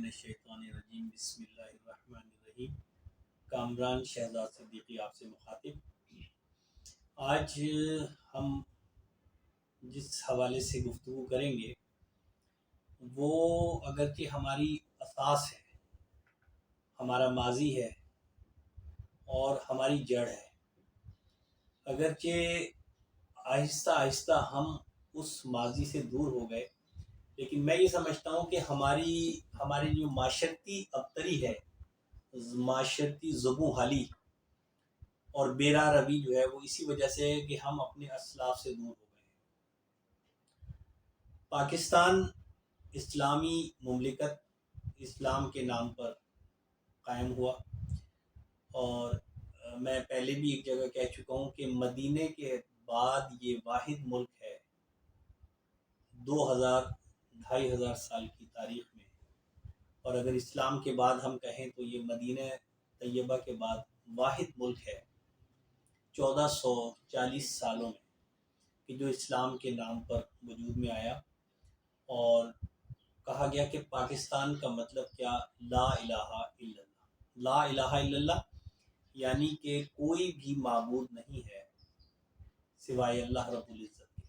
الشیطان الرجیم بسم اللہ الرحمن الرحیم۔ کامران شہزاد صدیقی آپ سے مخاطب۔ آج ہم جس حوالے سے گفتگو کریں گے وہ اگرچہ ہماری اساس ہے، ہمارا ماضی ہے اور ہماری جڑ ہے، اگرچہ آہستہ آہستہ ہم اس ماضی سے دور ہو گئے، لیکن میں یہ سمجھتا ہوں کہ ہماری جو معاشرتی ابتری ہے، معاشرتی زبوں حالی اور بیرا روی جو ہے وہ اسی وجہ سے ہے کہ ہم اپنے اسلاف سے دور ہو گئے ہیں۔ پاکستان اسلامی مملکت اسلام کے نام پر قائم ہوا، اور میں پہلے بھی ایک جگہ کہہ چکا ہوں کہ مدینے کے بعد یہ واحد ملک ہے 2,000-2,500 سال کی تاریخ میں، اور اگر اسلام کے بعد ہم کہیں تو یہ مدینہ طیبہ کے بعد واحد ملک ہے 1440 سالوں میں کہ جو اسلام کے نام پر وجود میں آیا۔ اور کہا گیا کہ پاکستان کا مطلب کیا؟ لا الہ الا اللہ۔ لا الہ الا اللہ یعنی کہ کوئی بھی معبود نہیں ہے سوائے اللہ رب العزت کے۔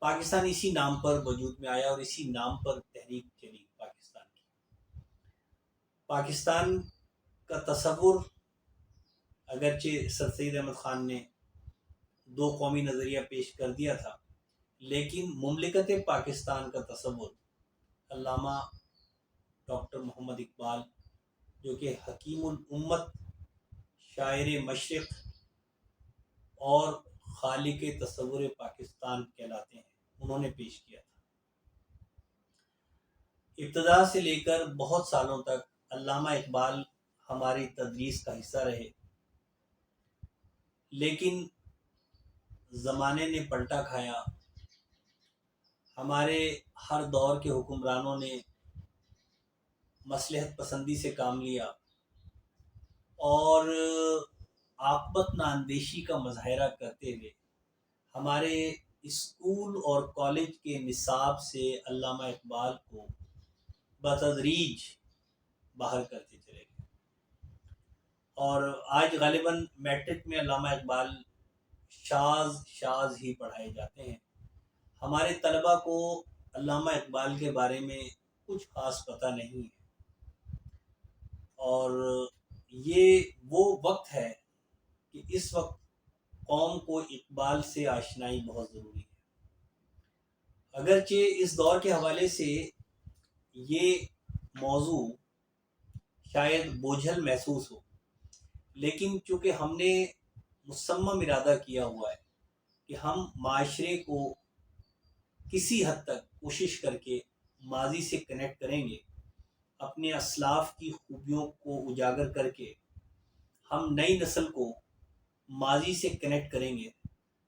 پاکستان اسی نام پر وجود میں آیا اور اسی نام پر تحریک چلی پاکستان کی۔ پاکستان کا تصور اگرچہ سر سید احمد خان نے 2 قومی نظریہ پیش کر دیا تھا، لیکن مملکت پاکستان کا تصور علامہ ڈاکٹر محمد اقبال، جو کہ حکیم الامت، شاعر مشرق اور خالق تصور پاکستان کہلاتے ہیں، انہوں نے پیش کیا تھا۔ ابتدا سے لے کر بہت سالوں تک علامہ اقبال ہماری تدریس کا حصہ رہے، لیکن زمانے نے پلٹا کھایا۔ ہمارے ہر دور کے حکمرانوں نے مصلحت پسندی سے کام لیا اور عاقبت نااندیشی کا مظاہرہ کرتے ہوئے ہمارے اسکول اور کالج کے نصاب سے علامہ اقبال کو بتدریج باہر کرتے چلے گئے، اور آج غالباً میٹرک میں علامہ اقبال شاذ ہی پڑھائے جاتے ہیں۔ ہمارے طلباء کو علامہ اقبال کے بارے میں کچھ خاص پتہ نہیں ہے، اور یہ وہ وقت ہے کہ اس وقت قوم کو اقبال سے آشنائی بہت ضروری ہے۔ اگرچہ اس دور کے حوالے سے یہ موضوع شاید بوجھل محسوس ہو، لیکن چونکہ ہم نے مصمم ارادہ کیا ہوا ہے کہ ہم معاشرے کو کسی حد تک کوشش کر کے ماضی سے کنیکٹ کریں گے، اپنے اسلاف کی خوبیوں کو اجاگر کر کے ہم نئی نسل کو ماضی سے کنیکٹ کریں گے،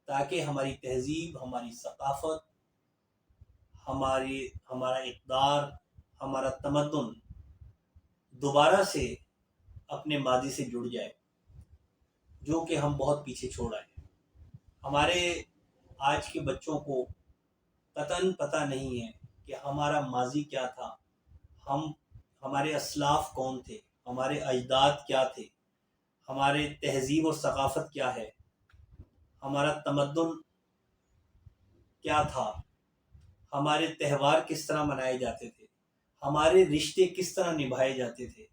تاکہ ہماری تہذیب، ہماری ثقافت، ہمارا اقدار، ہمارا تمدن دوبارہ سے اپنے ماضی سے جڑ جائے، جو کہ ہم بہت پیچھے چھوڑ آئے ہیں۔ ہمارے آج کے بچوں کو قطعاً پتہ نہیں ہے کہ ہمارا ماضی کیا تھا، ہمارے اسلاف کون تھے، ہمارے اجداد کیا تھے، ہمارے تہذیب اور ثقافت کیا ہے، ہمارا تمدن کیا تھا، ہمارے تہوار کس طرح منائے جاتے تھے، ہمارے رشتے کس طرح نبھائے جاتے تھے۔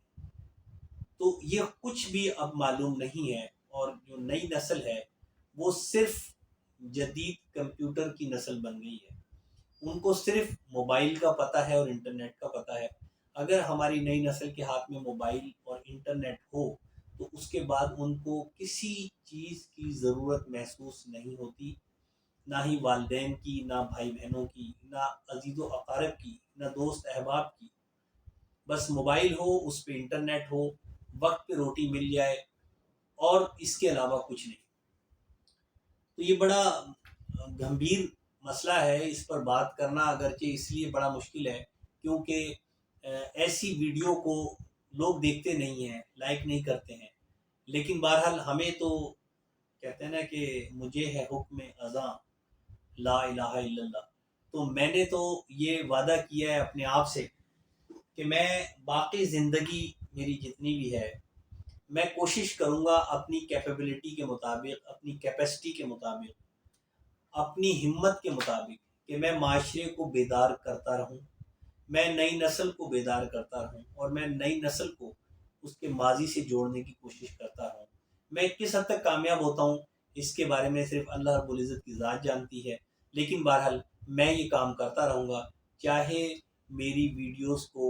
تو یہ کچھ بھی اب معلوم نہیں ہے، اور جو نئی نسل ہے وہ صرف جدید کمپیوٹر کی نسل بن گئی ہے۔ ان کو صرف موبائل کا پتہ ہے اور انٹرنیٹ کا پتہ ہے۔ اگر ہماری نئی نسل کے ہاتھ میں موبائل اور انٹرنیٹ ہو تو اس کے بعد ان کو کسی چیز کی ضرورت محسوس نہیں ہوتی، نہ ہی والدین کی، نہ بھائی بہنوں کی، نہ عزیز و اقارب کی، نہ دوست احباب کی۔ بس موبائل ہو، اس پہ انٹرنیٹ ہو، وقت پہ روٹی مل جائے، اور اس کے علاوہ کچھ نہیں۔ تو یہ بڑا گمبھیر مسئلہ ہے، اس پر بات کرنا اگرچہ اس لیے بڑا مشکل ہے کیونکہ ایسی ویڈیو کو لوگ دیکھتے نہیں ہیں، لائک نہیں کرتے ہیں، لیکن بہرحال ہمیں تو کہتے ہیں نا کہ مجھے ہے حکم اذاں لا الہ الا اللہ، تو میں نے تو یہ وعدہ کیا ہے اپنے آپ سے کہ میں باقی زندگی میری جتنی بھی ہے میں کوشش کروں گا اپنی کیپیبلٹی کے مطابق، اپنی کیپیسٹی کے مطابق، اپنی ہمت کے مطابق کہ میں معاشرے کو بیدار کرتا رہوں، میں نئی نسل کو بیدار کرتا رہوں، اور میں نئی نسل کو اس کے ماضی سے جوڑنے کی کوشش کرتا رہوں۔ میں کس حد تک کامیاب ہوتا ہوں اس کے بارے میں صرف اللہ رب العزت کی ذات جانتی ہے، لیکن بہرحال میں یہ کام کرتا رہوں گا، چاہے میری ویڈیوز کو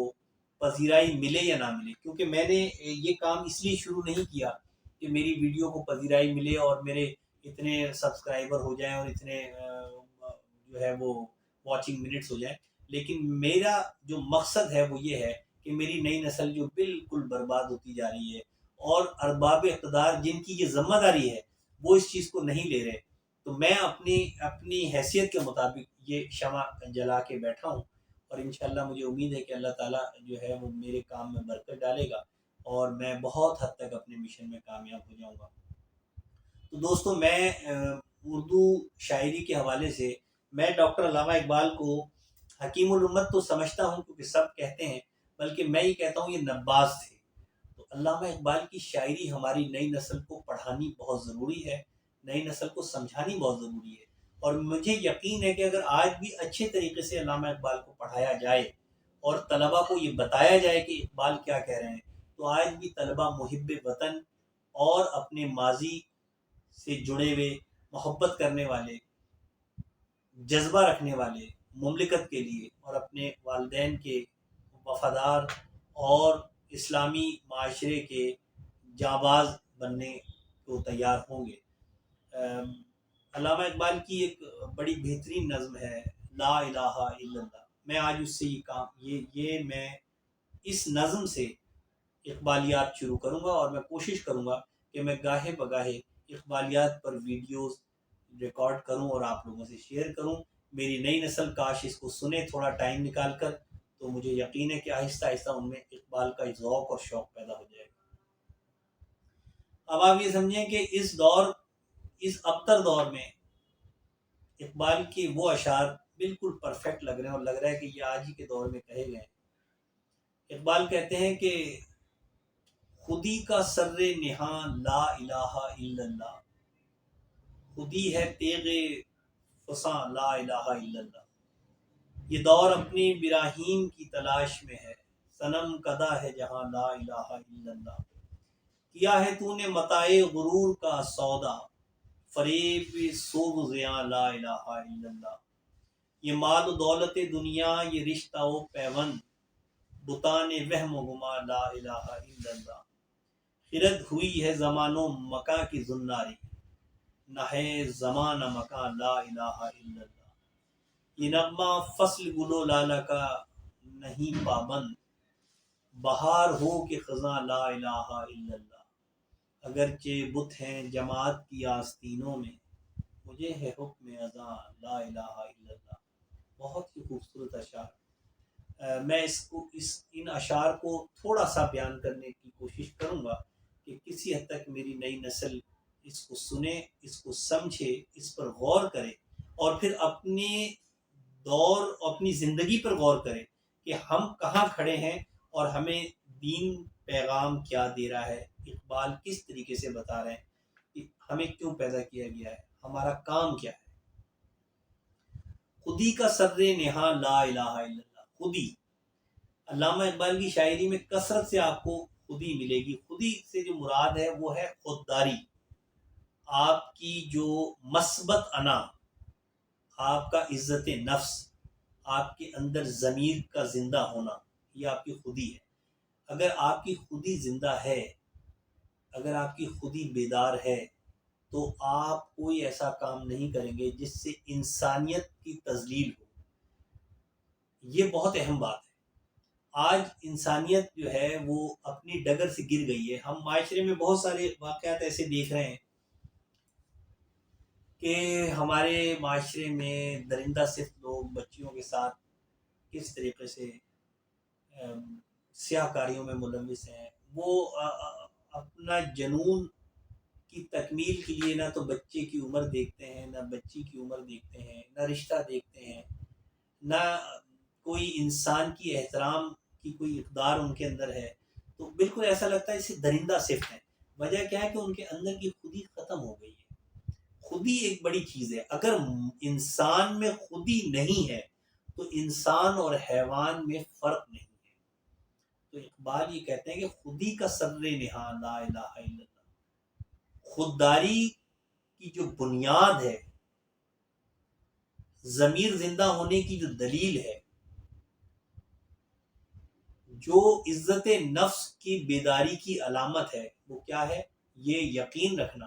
پذیرائی ملے یا نہ ملے، کیونکہ میں نے یہ کام اس لیے شروع نہیں کیا کہ میری ویڈیو کو پذیرائی ملے اور میرے اتنے سبسکرائبر ہو جائیں اور اتنے جو ہے وہ واچنگ منٹس ہو جائیں، لیکن میرا جو مقصد ہے وہ یہ ہے کہ میری نئی نسل جو بالکل برباد ہوتی جا رہی ہے اور ارباب اقتدار جن کی یہ ذمہ داری ہے وہ اس چیز کو نہیں لے رہے، تو میں اپنی حیثیت کے مطابق یہ شمع جلا کے بیٹھا ہوں، اور انشاءاللہ مجھے امید ہے کہ اللہ تعالیٰ جو ہے وہ میرے کام میں برکت ڈالے گا اور میں بہت حد تک اپنے مشن میں کامیاب ہو جاؤں گا۔ تو دوستو، میں اردو شاعری کے حوالے سے میں ڈاکٹر علامہ اقبال کو حکیم الامت تو سمجھتا ہوں، کیونکہ سب کہتے ہیں، بلکہ میں یہ کہتا ہوں یہ نباز تھے۔ تو علامہ اقبال کی شاعری ہماری نئی نسل کو پڑھانی بہت ضروری ہے، نئی نسل کو سمجھانی بہت ضروری ہے، اور مجھے یقین ہے کہ اگر آج بھی اچھے طریقے سے علامہ اقبال کو پڑھایا جائے اور طلباء کو یہ بتایا جائے کہ اقبال کیا کہہ رہے ہیں، تو آج بھی طلباء محب وطن اور اپنے ماضی سے جڑے ہوئے، محبت کرنے والے، جذبہ رکھنے والے، مملکت کے لیے اور اپنے والدین کے وفادار اور اسلامی معاشرے کے جانباز بننے کو تیار ہوں گے۔ علامہ اقبال کی ایک بڑی بہترین نظم ہے لا الہ الا اللہ، میں آج اس سے میں اس نظم سے اقبالیات شروع کروں گا، اور میں کوشش کروں گا کہ میں گاہے بگاہے اقبالیات پر ویڈیوز ریکارڈ کروں اور آپ لوگوں سے شیئر کروں۔ میری نئی نسل کاش اس کو سنے تھوڑا ٹائم نکال کر، تو مجھے یقین ہے کہ آہستہ آہستہ ان میں اقبال کا ذوق اور شوق پیدا ہو جائے گا۔ اب آپ یہ سمجھیں کہ اس ابتر دور میں اقبال کے وہ اشعار بالکل پرفیکٹ لگ رہے ہیں، اور لگ رہا ہے کہ یہ آج ہی کے دور میں کہے گئے ہیں۔ اقبال کہتے ہیں کہ خودی کا سر نہاں لا الہ الا اللہ، خودی ہے تیغ فساں لا الہ الا اللہ، یہ دور اپنی براہیم کی تلاش میں ہے، صنم کدا ہے جہاں لا الہ الا اللہ، کیا ہے تو نے متاع غرور کا سودا، فریب سوگ زیاں لا الہ الا اللہ، یہ مال و دولت دنیا یہ رشتہ و پیوند، بتان وہم و گما لا الہ الا اللہ، خرد ہوئی ہے زمان و مکاں کی زناری، نہ ہے زمان مکاں لا الہ الا اللہ، یہ نغمہ فصل گل و لالہ کا نہیں پابند، بہار ہو کہ خزاں لا الہ الا اللہ، اگرچہ بت ہیں جماعت کی آستینوں میں، مجھے ہے حکم اذاں لا الہ الا اللہ۔ بہت ہی خوبصورت اشعار۔ میں ان اشعار کو تھوڑا سا بیان کرنے کی کوشش کروں گا کہ کسی حد تک میری نئی نسل اس کو سنے، اس کو سمجھے، اس پر غور کرے، اور پھر اپنے دور، اپنی زندگی پر غور کرے کہ ہم کہاں کھڑے ہیں اور ہمیں دین پیغام کیا دے رہا ہے، اقبال کس طریقے سے بتا رہے ہیں کہ ہمیں کیوں پیدا کیا گیا ہے، ہمارا کام کیا ہے۔ خودی کا سر نہاں لا الہ الا اللہ، خودی، علامہ اقبال کی شاعری میں کثرت سے آپ کو خودی ملے گی۔ خودی سے جو مراد ہے وہ ہے خودداری، آپ کی جو مثبت انا، آپ کا عزت نفس، آپ کے اندر ضمیر کا زندہ ہونا، یہ آپ کی خودی ہے۔ اگر آپ کی خودی زندہ ہے، اگر آپ کی خودی بیدار ہے، تو آپ کوئی ایسا کام نہیں کریں گے جس سے انسانیت کی تذلیل ہو۔ یہ بہت اہم بات ہے۔ آج انسانیت جو ہے وہ اپنی ڈگر سے گر گئی ہے۔ ہم معاشرے میں بہت سارے واقعات ایسے دیکھ رہے ہیں کہ ہمارے معاشرے میں درندہ صرف لوگ بچیوں کے ساتھ کس طریقے سے سیاہ کاریوں میں ملوث ہیں۔ وہ اپنا جنون کی تکمیل کے لیے نہ تو بچے کی عمر دیکھتے ہیں، نہ بچی کی عمر دیکھتے ہیں، نہ رشتہ دیکھتے ہیں، نہ کوئی انسان کی احترام کی کوئی اقدار ان کے اندر ہے تو بالکل ایسا لگتا ہے اسے درندہ صفت ہے. وجہ کیا ہے کہ ان کے اندر کی خودی ختم ہو گئی ہے. خودی ایک بڑی چیز ہے. اگر انسان میں خودی نہیں ہے تو انسان اور حیوان میں فرق نہیں ہے. تو اقبال یہ کہتے ہیں کہ خودی کا سر نہاں لا الہ الا اللہ. خودداری کی جو بنیاد ہے، ضمیر زندہ ہونے کی جو دلیل ہے، جو عزت نفس کی بیداری کی علامت ہے، وہ کیا ہے؟ یہ یقین رکھنا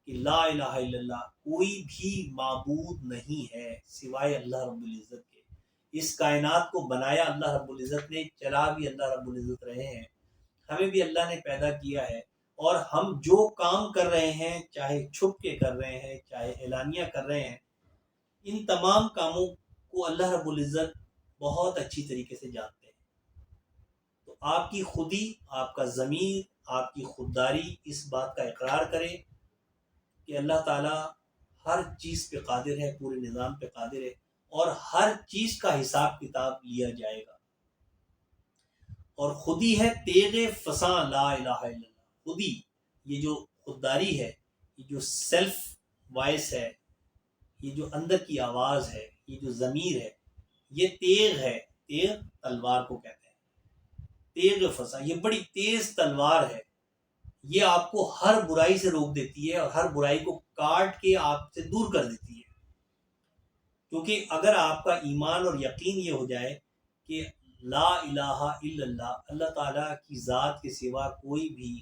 کہ لا الہ الا اللہ، کوئی بھی معبود نہیں ہے سوائے اللہ رب العزت کے. اس کائنات کو بنایا اللہ رب العزت نے، چلا بھی اللہ رب العزت رہے ہیں، ہمیں بھی اللہ نے پیدا کیا ہے. اور ہم جو کام کر رہے ہیں، چاہے چھپ کے کر رہے ہیں چاہے اعلانیہ کر رہے ہیں، ان تمام کاموں کو اللہ رب العزت بہت اچھی طریقے سے جانتے ہیں. تو آپ کی خودی، آپ کا ضمیر، آپ کی خودداری اس بات کا اقرار کرے کہ اللہ تعالیٰ ہر چیز پہ قادر ہے، پورے نظام پہ قادر ہے، اور ہر چیز کا حساب کتاب لیا جائے گا. اور خودی ہے تیغ فساں لا الہ الا اللہ. خودی، یہ جو خودداری ہے، یہ جو سیلف وائس ہے، یہ جو اندر کی آواز ہے، یہ جو ضمیر ہے، یہ تیغ ہے. تیغ تلوار کو کہتے ہیں. تیغ فسا، یہ بڑی تیز تلوار ہے. یہ آپ کو ہر برائی سے روک دیتی ہے اور ہر برائی کو کاٹ کے آپ سے دور کر دیتی ہے. کیونکہ اگر آپ کا ایمان اور یقین یہ ہو جائے کہ لا الہ الا اللہ، اللہ تعالیٰ کی ذات کے سوا کوئی بھی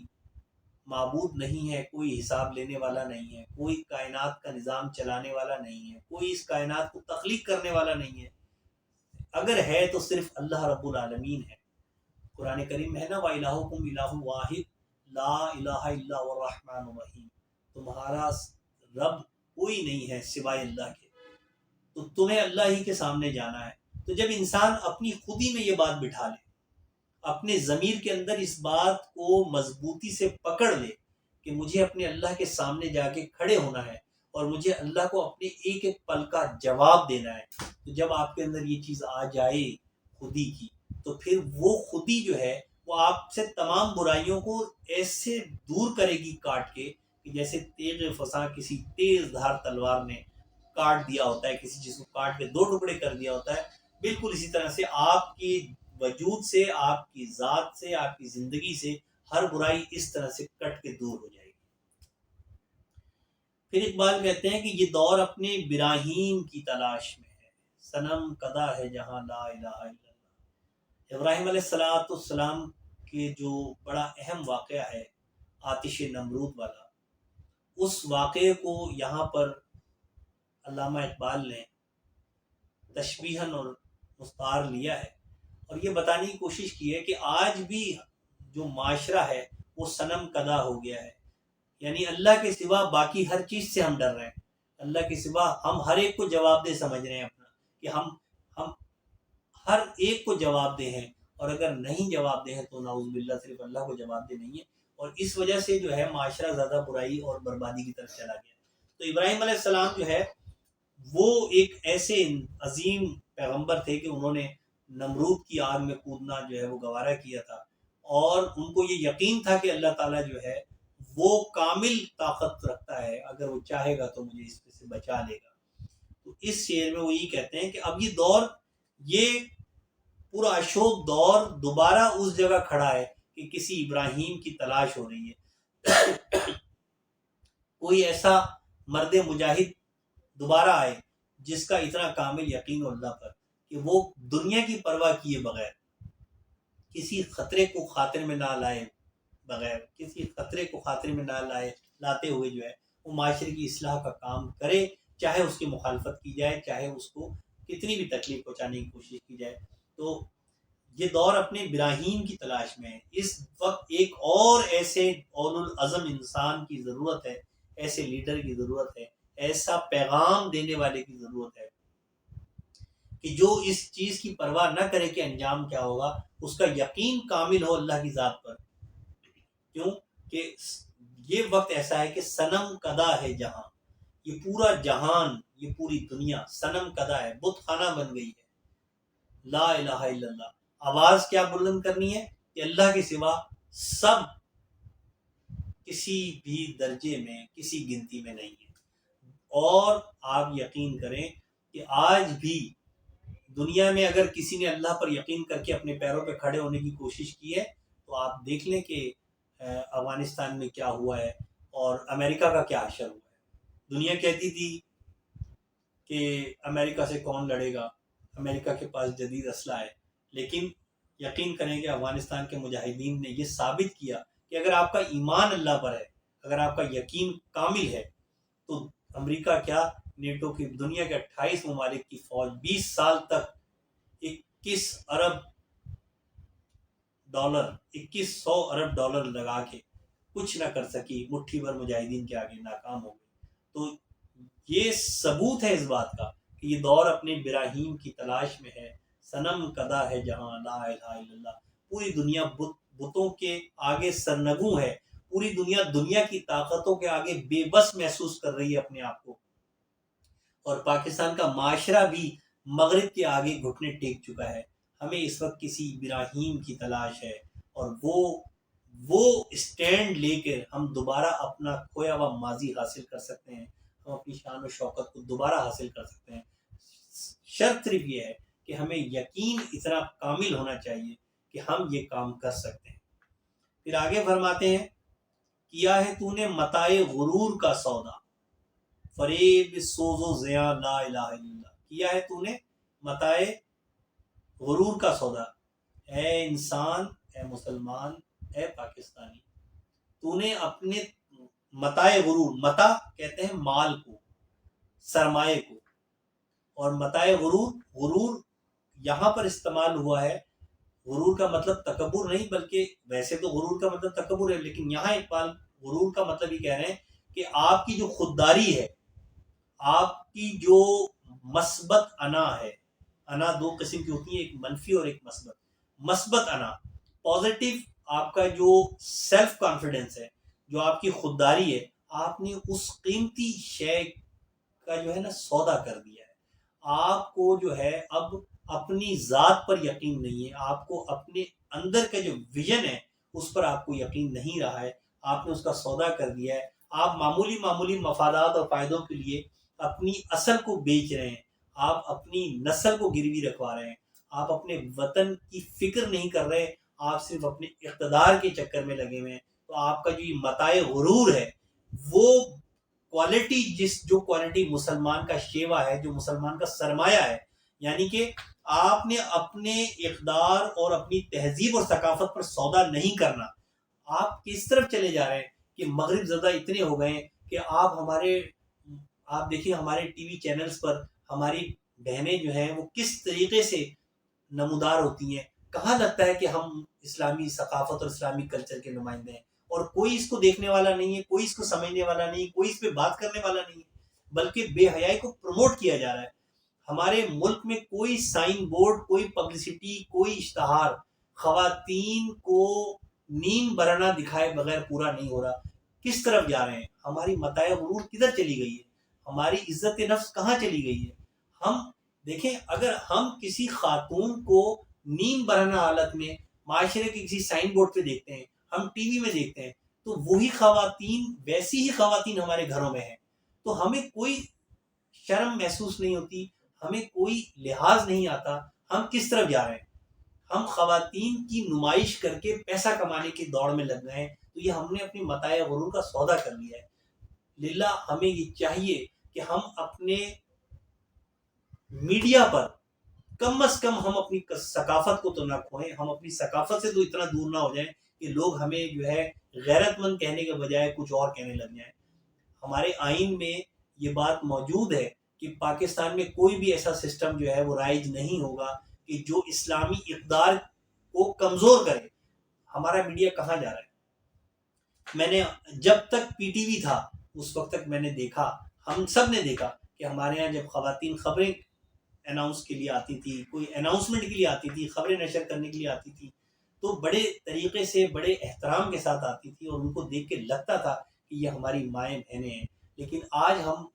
معبود نہیں ہے، کوئی حساب لینے والا نہیں ہے، کوئی کائنات کا نظام چلانے والا نہیں ہے، کوئی اس کائنات کو تخلیق کرنے والا نہیں ہے، اگر ہے تو صرف اللہ رب العالمین ہے. قرآن کریم میں ہے نا، وَإِلَٰهُكُمْ إِلَٰهٌ وَاحِدٌ لَا إِلَٰهَ إِلَّا هُوَ الرَّحْمَٰنُ الرَّحِيمُ. تمہارا رب کوئی نہیں ہے سوائے اللہ کے، تو تمہیں اللہ ہی کے سامنے جانا ہے. تو جب انسان اپنی خودی میں یہ بات بٹھا لے، اپنے ضمیر کے اندر اس بات کو مضبوطی سے پکڑ لے کہ مجھے اپنے اللہ کے سامنے جا کے کھڑے ہونا ہے اور مجھے اللہ کو اپنے ایک ایک پل کا جواب دینا ہے، تو جب آپ کے اندر یہ چیز آ جائے خودی کی، تو پھر وہ خودی جو ہے وہ آپ سے تمام برائیوں کو ایسے دور کرے گی کاٹ کے، کہ جیسے تیغ فساں کسی تیز دھار تلوار نے کاٹ دیا ہوتا ہے، کسی چیز کو کاٹ کے دو ٹکڑے کر دیا ہوتا ہے. بالکل اسی طرح سے آپ کی وجود سے، آپ کی ذات سے، آپ کی زندگی سے ہر برائی اس طرح سے کٹ کے دور ہو جائے گی. پھر اقبال کہتے ہیں کہ یہ دور اپنے براہیم کی تلاش میں ہے، صنم کدا ہے جہاں لا الہ الا اللہ. ابراہیم علیہ السلام کے جو بڑا اہم واقعہ ہے، آتش نمرود والا، اس واقعے کو یہاں پر علامہ اقبال نے تشبیہاً اور مستعار لیا ہے اور یہ بتانے کی کوشش کی ہے کہ آج بھی جو معاشرہ ہے وہ صنم کدا ہو گیا ہے. یعنی اللہ کے سوا باقی ہر چیز سے ہم ڈر رہے ہیں، اللہ کے سوا ہم ہر ایک کو جواب دہ سمجھ رہے ہیں اپنا، کہ ہم ہر ایک کو جواب دہ ہیں، اور اگر نہیں جواب دہ ہیں تو نعوذ باللہ صرف اللہ کو جواب دہ نہیں ہے. اور اس وجہ سے جو ہے معاشرہ زیادہ برائی اور بربادی کی طرف چلا گیا. تو ابراہیم علیہ السلام جو ہے وہ ایک ایسے عظیم پیغمبر تھے کہ انہوں نے نمرود کی آگ میں کودنا جو ہے وہ گوارا کیا تھا، اور ان کو یہ یقین تھا کہ اللہ تعالیٰ جو ہے وہ کامل طاقت رکھتا ہے، اگر وہ چاہے گا تو مجھے اس سے بچا لے گا. تو اس شعر میں وہ یہ کہتے ہیں کہ اب یہ دور، یہ پورا اشوک دور دوبارہ اس جگہ کھڑا ہے کہ کسی ابراہیم کی تلاش ہو رہی ہے. کوئی ایسا مرد مجاہد دوبارہ آئے جس کا اتنا کامل یقین ہو اللہ پر کہ وہ دنیا کی پرواہ کیے بغیر، کسی خطرے کو خاطر میں نہ لائے بغیر، کسی خطرے کو خاطر میں نہ لاتے ہوئے جو ہے وہ معاشرے کی اصلاح کا کام کرے، چاہے اس کی مخالفت کی جائے، چاہے اس کو کتنی بھی تکلیف پہنچانے کی کوشش کی جائے. تو یہ دور اپنے ابراہیم کی تلاش میں ہے. اس وقت ایک اور ایسے اولو العزم انسان کی ضرورت ہے، ایسے لیڈر کی ضرورت ہے، ایسا پیغام دینے والے کی ضرورت ہے کہ جو اس چیز کی پرواہ نہ کرے کہ انجام کیا ہوگا، اس کا یقین کامل ہو اللہ کی ذات پر. کیوں کہ یہ وقت ایسا ہے کہ صنم کدا ہے جہاں، یہ پورا جہان، یہ پوری دنیا صنم کدا ہے، بت خانہ بن گئی ہے. لا الہ الا اللہ. آواز کیا بلند کرنی ہے کہ اللہ کے سوا سب کسی بھی درجے میں کسی گنتی میں نہیں ہے. اور آپ یقین کریں کہ آج بھی دنیا میں اگر کسی نے اللہ پر یقین کر کے اپنے پیروں پہ کھڑے ہونے کی کوشش کی ہے تو آپ دیکھ لیں کہ افغانستان میں کیا ہوا ہے اور امریکہ کا کیا حشر ہوا ہے. دنیا کہتی تھی کہ امریکہ سے کون لڑے گا، امریکہ کے پاس جدید اسلحہ ہے، لیکن یقین کریں کہ افغانستان کے مجاہدین نے یہ ثابت کیا کہ اگر آپ کا ایمان اللہ پر ہے، اگر آپ کا یقین کامل ہے، تو امریکہ کیا، نیٹو کی دنیا کے 28 ممالک کی فوج 20 سال تک 2100 ارب ڈالر لگا کے کچھ نہ کر سکی، مٹھی بھر مجاہدین کے آگے ناکام ہو گئی. تو یہ ثبوت ہے اس بات کا کہ یہ دور اپنے براہیم کی تلاش میں ہے. صنم کدا ہے جہاں لا الہ الا اللہ. پوری دنیا بتوں کے آگے سرنگوں ہے، پوری دنیا کی طاقتوں کے آگے بے بس محسوس کر رہی ہے اپنے آپ کو. اور پاکستان کا معاشرہ بھی مغرب کے آگے گھٹنے ٹیک چکا ہے. ہمیں اس وقت کسی براہیم کی تلاش ہے اور وہ اسٹینڈ لے کر ہم دوبارہ اپنا کھویا ہوا ماضی حاصل کر سکتے ہیں، ہم اپنی شان و شوکت کو دوبارہ حاصل کر سکتے ہیں. شرط صرف یہ ہے کہ ہمیں یقین اتنا کامل ہونا چاہیے کہ ہم یہ کام کر سکتے ہیں. پھر آگے فرماتے ہیں، کیا ہے تو نے متاع غرور کا سودا، فریب سوز و زیاں لا الہ الا اللہ. کیا ہے تو نے متاع غرور کا سودا. اے انسان، اے مسلمان، اے پاکستانی، تو نے اپنے متاع غرور، متاع کہتے ہیں مال کو، سرمایہ کو، اور متاع غرور یہاں پر استعمال ہوا ہے. غرور کا مطلب تکبر نہیں، بلکہ ویسے تو غرور کا مطلب تکبر ہے، لیکن یہاں اقبال غرور کا مطلب یہ کہہ رہے ہیں کہ آپ کی جو خودداری ہے، آپ کی جو مثبت انا ہے. انا دو قسم کی ہوتی ہیں، ایک منفی اور ایک مثبت. مثبت انا، پازیٹیو آپ کا جو سیلف کانفیڈنس ہے، جو آپ کی خودداری ہے، آپ نے اس قیمتی شے کا جو ہے نا سودا کر دیا ہے. آپ کو جو ہے اب اپنی ذات پر یقین نہیں ہے، آپ کو اپنے اندر کا جو ویژن ہے اس پر آپ کو یقین نہیں رہا ہے، آپ نے اس کا سودا کر دیا ہے. آپ معمولی مفادات اور فائدوں کے لیے اپنی اصل کو بیچ رہے ہیں، آپ اپنی نسل کو گروی رکھوا رہے ہیں، آپ اپنے وطن کی فکر نہیں کر رہے، آپ صرف اپنے اقتدار کے چکر میں لگے ہوئے ہیں. تو آپ کا جو یہ متاع غرور ہے، وہ کوالٹی جو کوالٹی مسلمان کا شیوا ہے، جو مسلمان کا سرمایہ ہے، یعنی کہ آپ نے اپنے اقدار اور اپنی تہذیب اور ثقافت پر سودا نہیں کرنا. آپ کس طرف چلے جا رہے ہیں کہ مغرب زدہ اتنے ہو گئے ہیں کہ آپ دیکھیں ہمارے ٹی وی چینلز پر ہماری بہنیں جو ہیں وہ کس طریقے سے نمودار ہوتی ہیں. کہاں لگتا ہے کہ ہم اسلامی ثقافت اور اسلامی کلچر کے نمائندے ہیں، اور کوئی اس کو دیکھنے والا نہیں ہے، کوئی اس کو سمجھنے والا نہیں ہے، کوئی اس پہ بات کرنے والا نہیں ہے، بلکہ بے حیائی کو پروموٹ کیا جا رہا ہے. ہمارے ملک میں کوئی سائن بورڈ، کوئی پبلسٹی، کوئی اشتہار خواتین کو نیم برہنہ دکھائے بغیر پورا نہیں ہو رہا. کس طرف جا رہے ہیں؟ ہماری متاع غرور کدھر چلی گئی ہے؟ ہماری عزت نفس کہاں چلی گئی ہے؟ ہم دیکھیں، اگر ہم کسی خاتون کو نیم برہنہ حالت میں معاشرے کے کسی سائن بورڈ پہ دیکھتے ہیں، ہم ٹی وی میں دیکھتے ہیں، تو وہی خواتین، ویسی ہی خواتین ہمارے گھروں میں ہیں. تو ہمیں کوئی شرم محسوس نہیں ہوتی، ہمیں کوئی لحاظ نہیں آتا. ہم کس طرف جا رہے ہیں؟ ہم خواتین کی نمائش کر کے پیسہ کمانے کی دوڑ میں لگ گئے ہیں. تو یہ ہم نے اپنی متاع غرور کا سودا کر لیا ہے. للہ ہمیں یہ چاہیے کہ ہم اپنے میڈیا پر کم از کم ہم اپنی ثقافت کو تو نہ کھوئیں، ہم اپنی ثقافت سے تو اتنا دور نہ ہو جائیں کہ لوگ ہمیں جو ہے غیرت مند کہنے کے بجائے کچھ اور کہنے لگ جائیں. ہمارے آئین میں یہ بات موجود ہے کہ پاکستان میں کوئی بھی ایسا سسٹم جو ہے وہ رائج نہیں ہوگا کہ جو اسلامی اقدار کو کمزور کرے. ہمارا میڈیا کہاں جا رہا ہے؟ میں نے جب تک پی ٹی وی تھا اس وقت تک میں نے دیکھا، ہم سب نے دیکھا کہ ہمارے یہاں جب خواتین خبریں اناؤنس کے لیے آتی تھی، کوئی اناؤنسمنٹ کے لیے آتی تھی، خبریں نشر کرنے کے لیے آتی تھی، تو بڑے طریقے سے، بڑے احترام کے ساتھ آتی تھی، اور ان کو دیکھ کے لگتا تھا کہ یہ ہماری مائیں بہنیں ہیں. لیکن آج ہم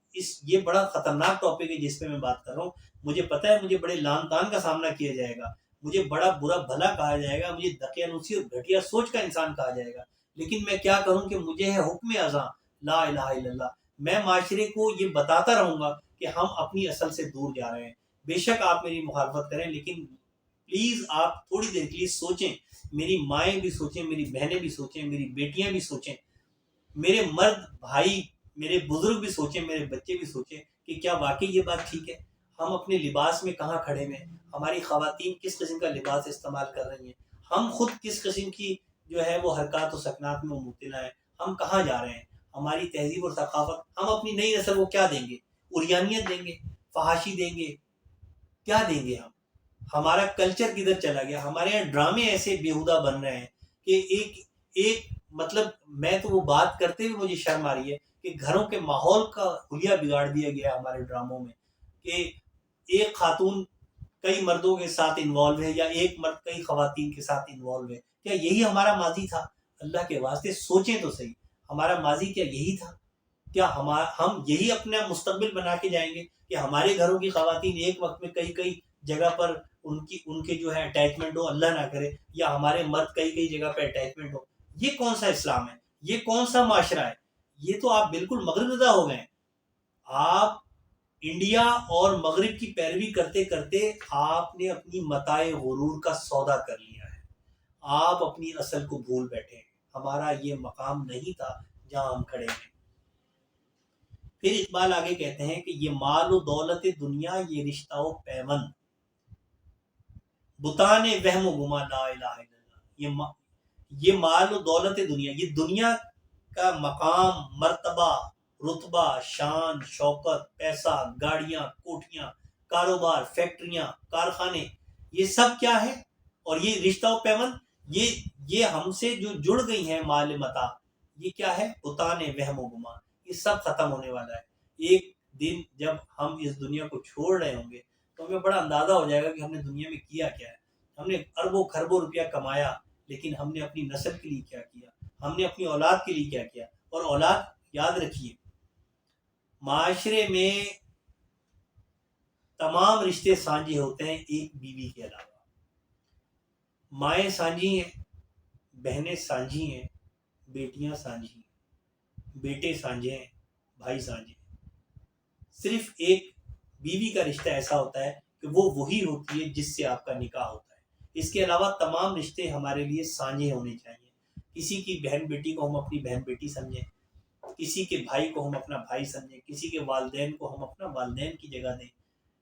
یہ بڑا خطرناک ٹاپک ہے جس پہ میں بات کر رہا ہوں. مجھے پتہ ہے مجھے بڑے لان تان کا سامنا کیا جائے گا، مجھے بڑا برا بھلا کہا جائے گا، مجھے دقیانوسی اور گھٹیا سوچ کا انسان کہا جائے گا، لیکن میں کیا کروں کہ مجھے ہے حکم ازاں لا الہ الا اللہ۔ میں معاشرے کو یہ بتاتا رہوں گا کہ ہم اپنی اصل سے دور جا رہے ہیں۔ بے شک آپ میری مخالفت کریں، لیکن پلیز آپ تھوڑی دیر کے لیے سوچیں، میری مائیں بھی سوچیں، میری بہنیں بھی سوچیں، میری بیٹیاں بھی سوچیں، میرے مرد بھائی، میرے بزرگ بھی سوچیں، میرے بچے بھی سوچیں کہ کیا واقعی یہ بات ٹھیک ہے؟ ہم اپنے لباس میں کہاں کھڑے ہیں؟ ہماری خواتین کس قسم کا لباس استعمال کر رہی ہیں؟ ہم خود کس قسم کی جو ہے وہ حرکات و سکنات میں مبتلا ہیں؟ ہم کہاں جا رہے ہیں؟ ہماری تہذیب اور ثقافت ہم اپنی نئی نسل کو کیا دیں گے؟ عریانیت دیں گے؟ فحاشی دیں گے؟ کیا دیں گے ہم؟ ہمارا کلچر کدھر چلا گیا؟ ہمارے یہاں ڈرامے ایسے بیہودہ بن رہے ہیں کہ ایک مطلب میں تو وہ بات کرتے ہوئے مجھے شرم آ رہی ہے کہ گھروں کے ماحول کا حلیہ بگاڑ دیا گیا ہمارے ڈراموں میں، کہ ایک خاتون کئی مردوں کے ساتھ انوالو ہے یا ایک مرد کئی خواتین کے ساتھ انوالو ہے۔ کیا یہی ہمارا ماضی تھا؟ اللہ کے واسطے سوچیں تو صحیح، ہمارا ماضی کیا یہی تھا؟ کیا ہم یہی اپنا مستقبل بنا کے جائیں گے کہ ہمارے گھروں کی خواتین ایک وقت میں کئی جگہ پر ان کے جو ہے اٹیچمنٹ ہو، اللہ نہ کرے، یا ہمارے مرد کئی جگہ پہ اٹیچمنٹ ہو؟ یہ کون سا اسلام ہے؟ یہ کون سا معاشرہ ہے؟ یہ تو آپ بالکل مغرب زدہ ہو گئے ہیں۔ آپ انڈیا اور مغرب کی پیروی کرتے کرتے آپ نے اپنی متاع غرور کا سودا کر لیا ہے، آپ اپنی اصل کو بھول بیٹھے ہیں۔ ہمارا یہ مقام نہیں تھا جہاں ہم کھڑے ہیں۔ پھر اقبال آگے کہتے ہیں کہ یہ مال و دولت دنیا، یہ رشتہ و پیمند، بتانے وہم و گما لا الہ الا اللہ۔ یہ مال و دولت دنیا، یہ دنیا کا مقام، مرتبہ، رتبہ، شان، شوکت، پیسہ، گاڑیاں، کوٹھیاں، کاروبار، فیکٹریاں، کارخانے، یہ سب کیا ہے؟ اور یہ رشتہ و پیمند، یہ ہم سے جو جڑ گئی ہیں مال متا، یہ کیا ہے؟ بتان وہم و گما، یہ سب ختم ہونے والا ہے۔ ایک دن جب ہم اس دنیا کو چھوڑ رہے ہوں گے تو ہمیں بڑا اندازہ ہو جائے گا کہ ہم نے دنیا میں کیا کیا ہے۔ ہم نے اربوں خربوں روپیہ کمایا، لیکن ہم نے اپنی نسل کے لیے کیا کیا؟ ہم نے اپنی اولاد کے لیے کیا کیا؟ اور اولاد، یاد رکھیے، معاشرے میں تمام رشتے سانجے ہوتے ہیں ایک بیوی کے علاوہ۔ مائیں سانجھی ہیں، بہنیں سانجھی ہیں، بیٹیاں سانجھی ہیں، بیٹے سانجھے ہیں، بھائی سانجھے ہیں۔ صرف ایک بیوی کا رشتہ ایسا ہوتا ہے کہ وہ وہی ہوتی ہے جس سے آپ کا نکاح ہوتا ہے۔ اس کے علاوہ تمام رشتے ہمارے لیے سانجھے ہونے چاہیے۔ کسی کی بہن بیٹی کو ہم اپنی بہن بیٹی سمجھیں، کسی کے بھائی کو ہم اپنا بھائی سمجھیں، کسی کے والدین کو ہم اپنا والدین کی جگہ دیں،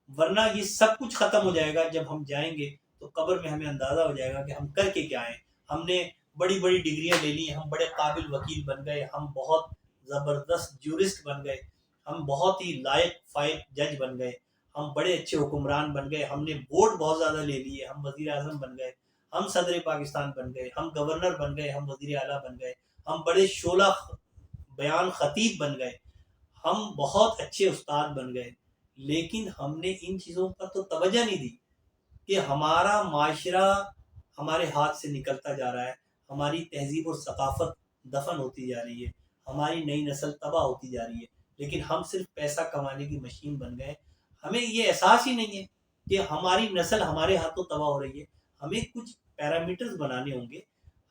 ورنہ یہ سب کچھ ختم ہو جائے گا۔ جب ہم جائیں گے تو قبر میں ہمیں اندازہ ہو جائے گا کہ ہم کر کے کیا آئے۔ ہم نے بڑی بڑی ڈگریاں لے لی، ہم بڑے قابل وکیل بن گئے، ہم بہت زبردست جورسٹ بن گئے، ہم بہت ہی لائق فائق جج بن گئے، ہم بڑے اچھے حکمران بن گئے، ہم نے ووٹ بہت زیادہ لے لیے، ہم وزیر اعظم بن گئے، ہم صدر پاکستان بن گئے، ہم گورنر بن گئے، ہم وزیر اعلیٰ بن گئے، ہم بڑے شعلہ بیان خطیب بن گئے، ہم بہت اچھے استاد بن گئے، لیکن ہم نے ان چیزوں پر تو توجہ نہیں دی کہ ہمارا معاشرہ ہمارے ہاتھ سے نکلتا جا رہا ہے، ہماری تہذیب اور ثقافت دفن ہوتی جا رہی ہے، ہماری نئی نسل تباہ ہوتی جا رہی ہے، لیکن ہم صرف پیسہ کمانے کی مشین بن گئے۔ ہمیں یہ احساس ہی نہیں ہے کہ ہماری نسل ہمارے ہاتھوں تباہ ہو رہی ہے۔ ہمیں کچھ پیرامیٹرز بنانے ہوں گے،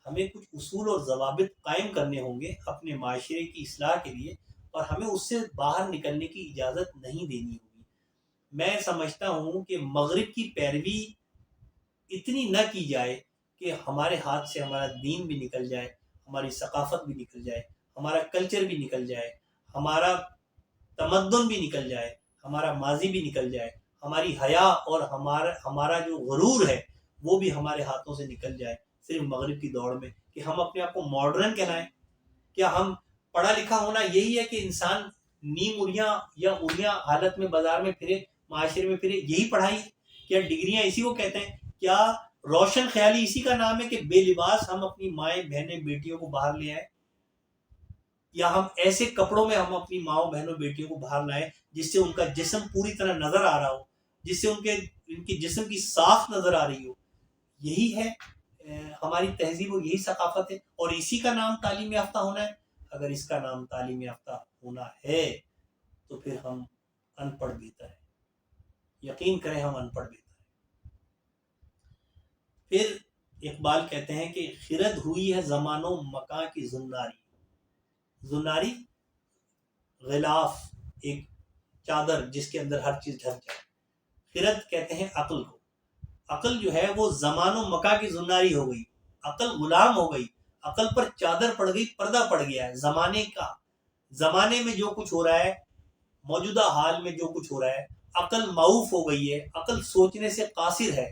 ہمیں کچھ اصول اور ضوابط قائم کرنے ہوں گے اپنے معاشرے کی اصلاح کے لیے، اور ہمیں اس سے باہر نکلنے کی اجازت نہیں دینی ہوگی۔ میں سمجھتا ہوں کہ مغرب کی پیروی اتنی نہ کی جائے کہ ہمارے ہاتھ سے ہمارا دین بھی نکل جائے، ہماری ثقافت بھی نکل جائے، ہمارا کلچر بھی نکل جائے، ہمارا تمدن بھی نکل جائے، ہمارا ماضی بھی نکل جائے، ہماری حیا اور ہمارا جو غرور ہے وہ بھی ہمارے ہاتھوں سے نکل جائے، صرف مغرب کی دوڑ میں کہ ہم اپنے آپ کو ماڈرن کہلائیں۔ کیا ہم پڑھا لکھا ہونا یہی ہے کہ انسان نیم اریاں یا اریاں حالت میں بازار میں پھرے، معاشرے میں پھرے؟ یہی پڑھائی؟ کیا ڈگریاں اسی کو کہتے ہیں؟ کیا روشن خیالی اسی کا نام ہے کہ بے لباس ہم اپنی مائیں بہنیں بیٹیوں کو باہر لے آئے؟ یا ہم ایسے کپڑوں میں ہم اپنی ماؤں بہنوں بیٹیوں کو باہر لائیں جس سے ان کا جسم پوری طرح نظر آ رہا ہو، جس سے ان کی جسم کی ساخت نظر آ رہی ہو؟ یہی ہے ہماری تہذیب، اور یہی ثقافت ہے، اور اسی کا نام تعلیم یافتہ ہونا ہے؟ اگر اس کا نام تعلیم یافتہ ہونا ہے تو پھر ہم ان پڑھ بہتر ہے، یقین کریں ہم ان پڑھ بہتر ہے۔ پھر اقبال کہتے ہیں کہ خرد ہوئی ہے زمان و مکان کی زناری. زناری غلاف، ایک چادر جس کے اندر ہر چیز ڈھک جائے. خرد کہتے ہیں عقل کو. عقل جو ہے وہ زمان و مکان کی زناری ہو گئی، عقل غلام ہو گئی، عقل پر چادر پڑ گئی، پردہ پڑ گیا ہے زمانے کا. زمانے میں جو کچھ ہو رہا ہے، موجودہ حال میں جو کچھ ہو رہا ہے، عقل معوف ہو گئی ہے، عقل سوچنے سے قاصر ہے،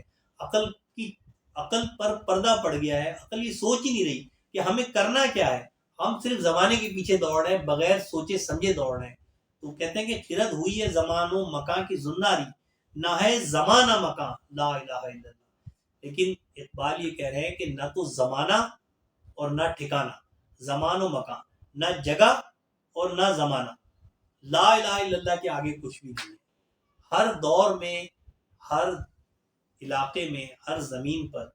عقل پر پردہ پڑ گیا ہے. عقل یہ سوچ ہی نہیں رہی کہ ہمیں کرنا کیا ہے. ہم صرف زمانے کے پیچھے دوڑ رہے ہیں، بغیر سوچے سمجھے دوڑ رہے ہیں. تو کہتے ہیں کہ خرد ہوئی ہے زمان و مکان کی زناری، نہ ہے زمانہ مکان، لا الہ الا اللہ. لیکن اقبال یہ کہہ رہے ہیں کہ نہ تو زمانہ اور نہ ٹھکانہ، زمان و مکان، نہ جگہ اور نہ زمانہ، لا الہ الا اللہ کے آگے کچھ بھی نہیں ہے. ہر دور میں، ہر علاقے میں، ہر زمین پر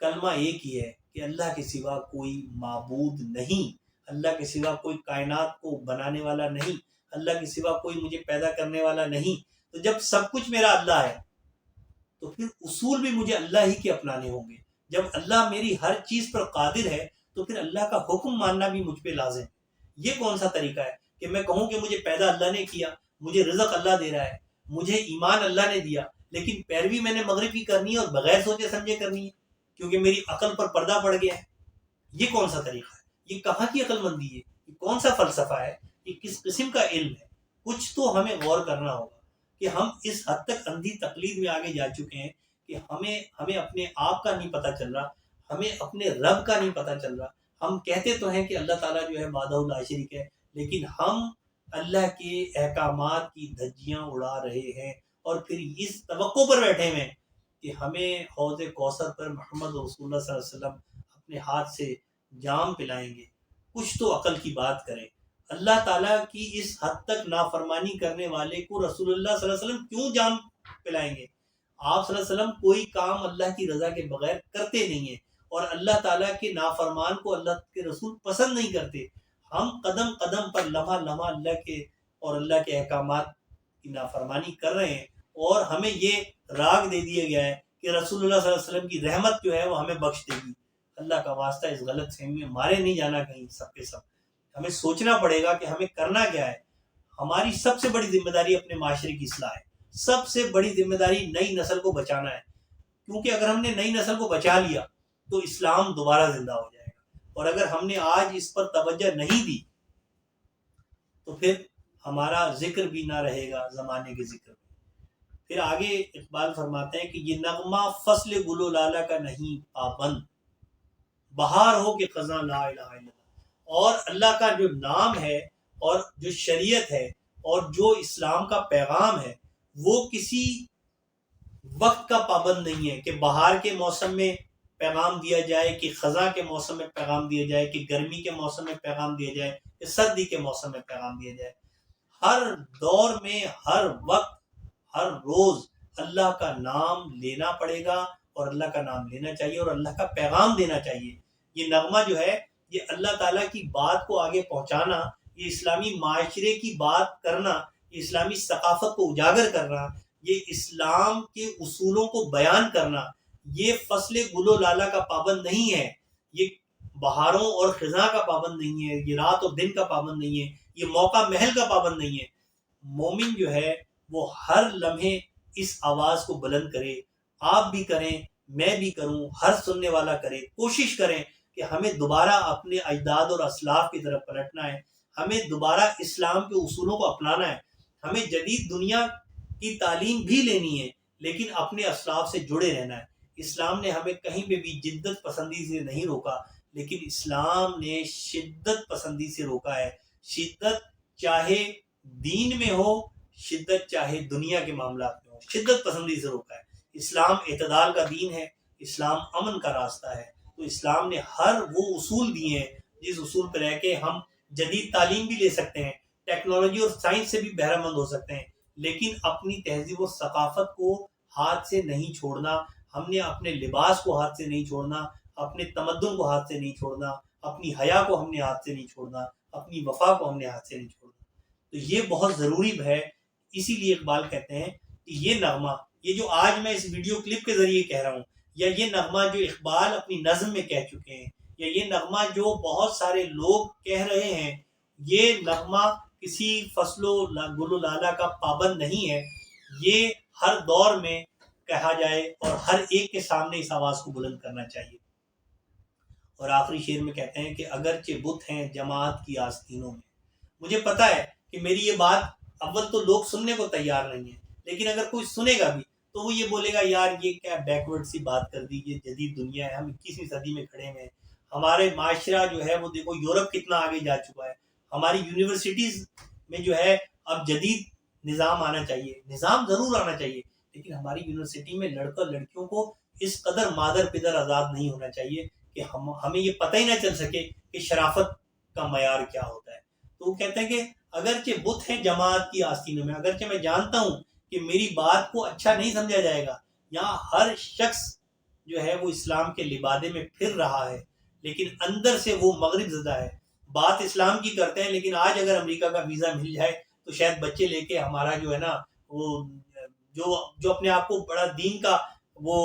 کلمہ ایک ہی ہے کہ اللہ کے سوا کوئی معبود نہیں، اللہ کے سوا کوئی کائنات کو بنانے والا نہیں، اللہ کے سوا کوئی مجھے پیدا کرنے والا نہیں. تو جب سب کچھ میرا اللہ ہے تو پھر اصول بھی مجھے اللہ ہی کے اپنانے ہوں گے. جب اللہ میری ہر چیز پر قادر ہے تو پھر اللہ کا حکم ماننا بھی مجھ پہ لازم ہے. یہ کون سا طریقہ ہے کہ میں کہوں کہ مجھے پیدا اللہ نے کیا، مجھے رزق اللہ دے رہا ہے، مجھے ایمان اللہ نے دیا، لیکن پیروی میں نے مغرب کی کرنی ہے اور بغیر سوچے سمجھے کرنی ہے کیونکہ میری عقل پر پردہ پڑ گیا ہے. یہ کون سا طریقہ ہے؟ یہ کہاں کی عقل مندی ہے؟ یہ کون سا فلسفہ ہے؟ یہ کس قسم کا علم ہے؟ کچھ تو ہمیں غور کرنا ہوگا کہ ہم اس حد تک اندھی تقلید میں آگے جا چکے ہیں کہ ہمیں اپنے آپ کا نہیں پتہ چل رہا، ہمیں اپنے رب کا نہیں پتہ چل رہا. ہم کہتے تو ہیں کہ اللہ تعالیٰ جو ہے وحدہ لا شریک ہے، لیکن ہم اللہ کے احکامات کی دھجیاں اڑا رہے ہیں اور پھر اس توقع پر بیٹھے ہوئے ہیں کہ ہمیں حوض کوثر پر محمد رسول اللہ صلی اللہ علیہ وسلم اپنے ہاتھ سے جام پلائیں گے. کچھ تو عقل کی بات کریں. اللہ تعالیٰ کی اس حد تک نافرمانی کرنے والے کو رسول اللہ صلی اللہ علیہ وسلم کیوں جام پلائیں گے؟ آپ صلی اللہ علیہ وسلم کوئی کام اللہ کی رضا کے بغیر کرتے نہیں ہیں، اور اللہ تعالیٰ کے نافرمان کو اللہ کے رسول پسند نہیں کرتے. ہم قدم قدم پر لمحہ لمحہ اللہ کے اور اللہ کے احکامات کی نافرمانی کر رہے ہیں، اور ہمیں یہ راگ دے دیا گیا ہے کہ رسول اللہ صلی اللہ علیہ وسلم کی رحمت جو ہے وہ ہمیں بخش دے گی. اللہ کا واسطہ اس غلط فہمی میں مارے نہیں جانا کہیں سب کے سب. ہمیں سوچنا پڑے گا کہ ہمیں کرنا کیا ہے. ہماری سب سے بڑی ذمہ داری اپنے معاشرے کی اصلاح ہے. سب سے بڑی ذمہ داری نئی نسل کو بچانا ہے، کیونکہ اگر ہم نے نئی نسل کو بچا لیا تو اسلام دوبارہ زندہ ہو جائے گا. اور اگر ہم نے آج اس پر توجہ نہیں دی تو پھر ہمارا ذکر بھی نہ رہے گا زمانے کے ذکر میں. پھر آگے اقبال فرماتے ہیں کہ یہ نغمہ فصل گل و لالا کا نہیں پابند، بہار ہو کہ خزاں لا الہ الا اللہ. اور اللہ کا جو نام ہے اور جو شریعت ہے اور جو اسلام کا پیغام ہے وہ کسی وقت کا پابند نہیں ہے کہ بہار کے موسم میں پیغام دیا جائے، کہ خزاں کے موسم میں پیغام دیا جائے، کہ گرمی کے موسم میں پیغام دیا جائے، کہ سردی کے موسم میں پیغام دیا جائے. ہر دور میں، ہر وقت، ہر روز اللہ کا نام لینا پڑے گا، اور اللہ کا نام لینا چاہیے اور اللہ کا پیغام دینا چاہیے. یہ نغمہ جو ہے یہ اللہ تعالیٰ کی بات کو آگے پہنچانا، یہ اسلامی معاشرے کی بات کرنا، یہ اسلامی ثقافت کو اجاگر کرنا، یہ اسلام کے اصولوں کو بیان کرنا، یہ فصل گل و لالا کا پابند نہیں ہے، یہ بہاروں اور خزاں کا پابند نہیں ہے، یہ رات اور دن کا پابند نہیں ہے، یہ موقع محل کا پابند نہیں ہے. مومن جو ہے وہ ہر لمحے اس آواز کو بلند کرے. آپ بھی کریں، میں بھی کروں، ہر سننے والا کرے. کوشش کریں کہ ہمیں دوبارہ اپنے اجداد اور اسلاف کی طرف پلٹنا ہے، ہمیں دوبارہ اسلام کے اصولوں کو اپنانا ہے. ہمیں جدید دنیا کی تعلیم بھی لینی ہے لیکن اپنے اسلاف سے جڑے رہنا ہے. اسلام نے ہمیں کہیں پہ بھی جدت پسندی سے نہیں روکا، لیکن اسلام نے شدت پسندی سے روکا ہے. شدت چاہے دین میں ہو، شدت چاہے دنیا کے معاملات میں ہو، شدت پسندی سے روکا ہے. اسلام اعتدال کا دین ہے، اسلام امن کا راستہ ہے. تو اسلام نے ہر وہ اصول دیے ہیں جس اصول پہ رہ کے ہم جدید تعلیم بھی لے سکتے ہیں، ٹیکنالوجی اور سائنس سے بھی بہرہ مند ہو سکتے ہیں، لیکن اپنی تہذیب و ثقافت کو ہاتھ سے نہیں چھوڑنا. ہم نے اپنے لباس کو ہاتھ سے نہیں چھوڑنا، اپنے تمدن کو ہاتھ سے نہیں چھوڑنا، اپنی حیا کو ہم نے ہاتھ سے نہیں چھوڑنا، اپنی وفا کو ہم نے ہاتھ سے نہیں چھوڑنا. تو یہ بہت ضروری ہے. اسی لیے اقبال کہتے ہیں کہ یہ نغمہ، یہ جو آج میں اس ویڈیو کلپ کے ذریعے کہہ رہا ہوں، یا یہ نغمہ جو اقبال اپنی نظم میں کہہ چکے ہیں، یا یہ نغمہ جو بہت سارے لوگ کہہ رہے ہیں، یہ نغمہ کسی فصل و گل و لالہ کا پابند نہیں ہے، یہ ہر دور میں کہا جائے اور ہر ایک کے سامنے اس آواز کو بلند کرنا چاہیے۔ اور آخری شعر میں کہتے ہیں کہ اگرچہ بت ہیں جماعت کی آستینوں میں، مجھے پتا ہے کہ میری یہ بات اول تو لوگ سننے کو تیار نہیں ہیں، لیکن اگر کوئی سنے گا بھی تو وہ یہ بولے گا یار یہ کیا بیکورڈ سی بات کر دی، یہ جدید دنیا ہے، ہم 21ویں صدی میں کھڑے ہیں، ہمارے معاشرہ جو ہے وہ دیکھو یورپ کتنا آگے جا چکا ہے، ہماری یونیورسٹیز میں جو ہے اب جدید نظام آنا چاہیے، نظام ضرور آنا چاہیے، لیکن ہماری یونیورسٹی میں لڑکوں لڑکیوں کو اس قدر مادر پدر آزاد نہیں ہونا چاہیے کہ ہمیں یہ پتہ ہی نہ چل سکے کہ شرافت کا معیار کیا ہوتا ہے۔ تو وہ کہتے ہیں کہ اگرچہ بت ہیں جماعت کی آستینوں میں، اگرچہ میں جانتا ہوں کہ میری بات کو اچھا نہیں سمجھا جائے گا، یہاں ہر شخص جو ہے وہ اسلام کے لبادے میں پھر رہا ہے، لیکن اندر سے وہ مغرب زدہ ہے، بات اسلام کی کرتے ہیں، لیکن آج اگر امریکہ کا ویزا مل جائے تو شاید بچے لے کے ہمارا جو ہے نا وہ جو اپنے آپ کو بڑا دین کا وہ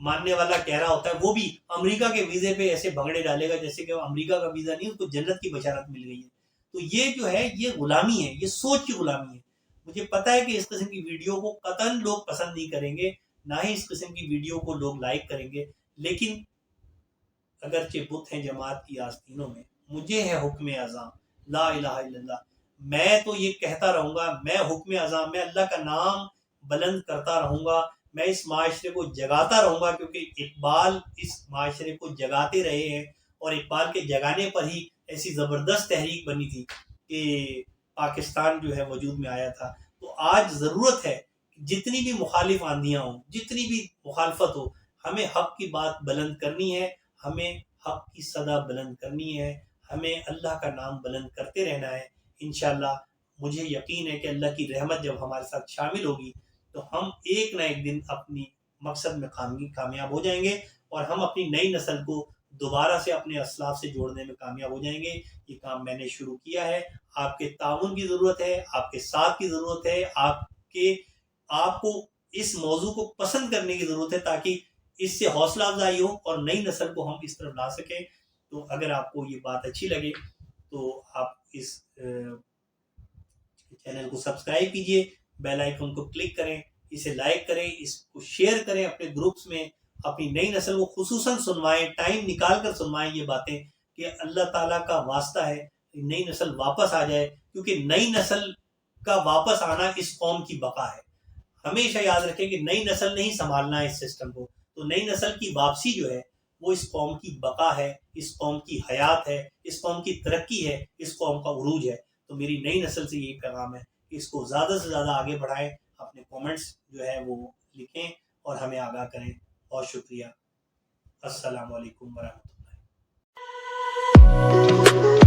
ماننے والا کہہ رہا ہوتا ہے، وہ بھی امریکہ کے ویزے پہ ایسے بھگڑے ڈالے گا جیسے کہ وہ امریکہ کا ویزا نہیں، اس کو جنت کی بشارت مل گئی ہے۔ تو یہ جو ہے یہ غلامی ہے، یہ سوچ کی غلامی ہے۔ مجھے پتا ہے کہ اس قسم کی ویڈیو کو قطعاً لوگ پسند نہیں کریں گے، نہ ہی اس قسم کی ویڈیو کو لوگ لائک کریں گے، لیکن اگرچہ بت ہیں جماعت کی آستینوں میں، مجھے ہے حکم اذاں لا الہ الا اللہ، میں تو یہ کہتا رہوں گا، میں حکم اذاں، میں اللہ کا نام بلند کرتا رہوں گا، میں اس معاشرے کو جگاتا رہوں گا، کیونکہ اقبال اس معاشرے کو جگاتے رہے ہیں، اور اقبال کے جگانے پر ہی ایسی زبردست تحریک بنی تھی کہ پاکستان جو ہے وجود میں آیا تھا۔ تو آج ضرورت ہے جتنی بھی مخالف آندیاں ہوں، جتنی بھی مخالفت ہو، ہمیں حق کی بات بلند کرنی ہے، ہمیں حق کی صدا بلند کرنی ہے، ہمیں اللہ کا نام بلند کرتے رہنا ہے۔ انشاءاللہ مجھے یقین ہے کہ اللہ کی رحمت جب ہمارے ساتھ شامل ہوگی تو ہم ایک نہ ایک دن اپنی مقصد میں کامیاب ہو جائیں گے، اور ہم اپنی نئی نسل کو دوبارہ سے اپنے اسلاف سے جوڑنے میں کامیاب ہو جائیں گے۔ یہ کام میں نے شروع کیا ہے، آپ کے تعاون کی ضرورت ہے، آپ کے ساتھ کی ضرورت ہے، آپ کو اس موضوع کو پسند کرنے کی ضرورت ہے، تاکہ اس سے حوصلہ افزائی ہو اور نئی نسل کو ہم اس طرف لا سکیں۔ تو اگر آپ کو یہ بات اچھی لگے تو آپ اس چینل کو سبسکرائب کیجئے، بیل آئیکن کو کلک کریں، اسے لائک کریں، اس کو شیئر کریں اپنے گروپس میں، اپنی نئی نسل کو خصوصاً سنوائیں، ٹائم نکال کر سنوائیں یہ باتیں، کہ اللہ تعالیٰ کا واسطہ ہے نئی نسل واپس آ جائے، کیونکہ نئی نسل کا واپس آنا اس قوم کی بقا ہے۔ ہمیشہ یاد رکھیں کہ نئی نسل نے ہی سنبھالنا ہے اس سسٹم کو، تو نئی نسل کی واپسی جو ہے وہ اس قوم کی بقا ہے، اس قوم کی حیات ہے، اس قوم کی ترقی ہے، اس قوم کا عروج ہے۔ تو میری نئی نسل سے یہ پیغام ہے کہ اس کو زیادہ سے زیادہ آگے بڑھائیں، اپنے کومنٹس جو ہے وہ لکھیں اور ہمیں آگاہ کریں۔ بہت شکریہ۔ السلام علیکم ورحمۃ اللہ۔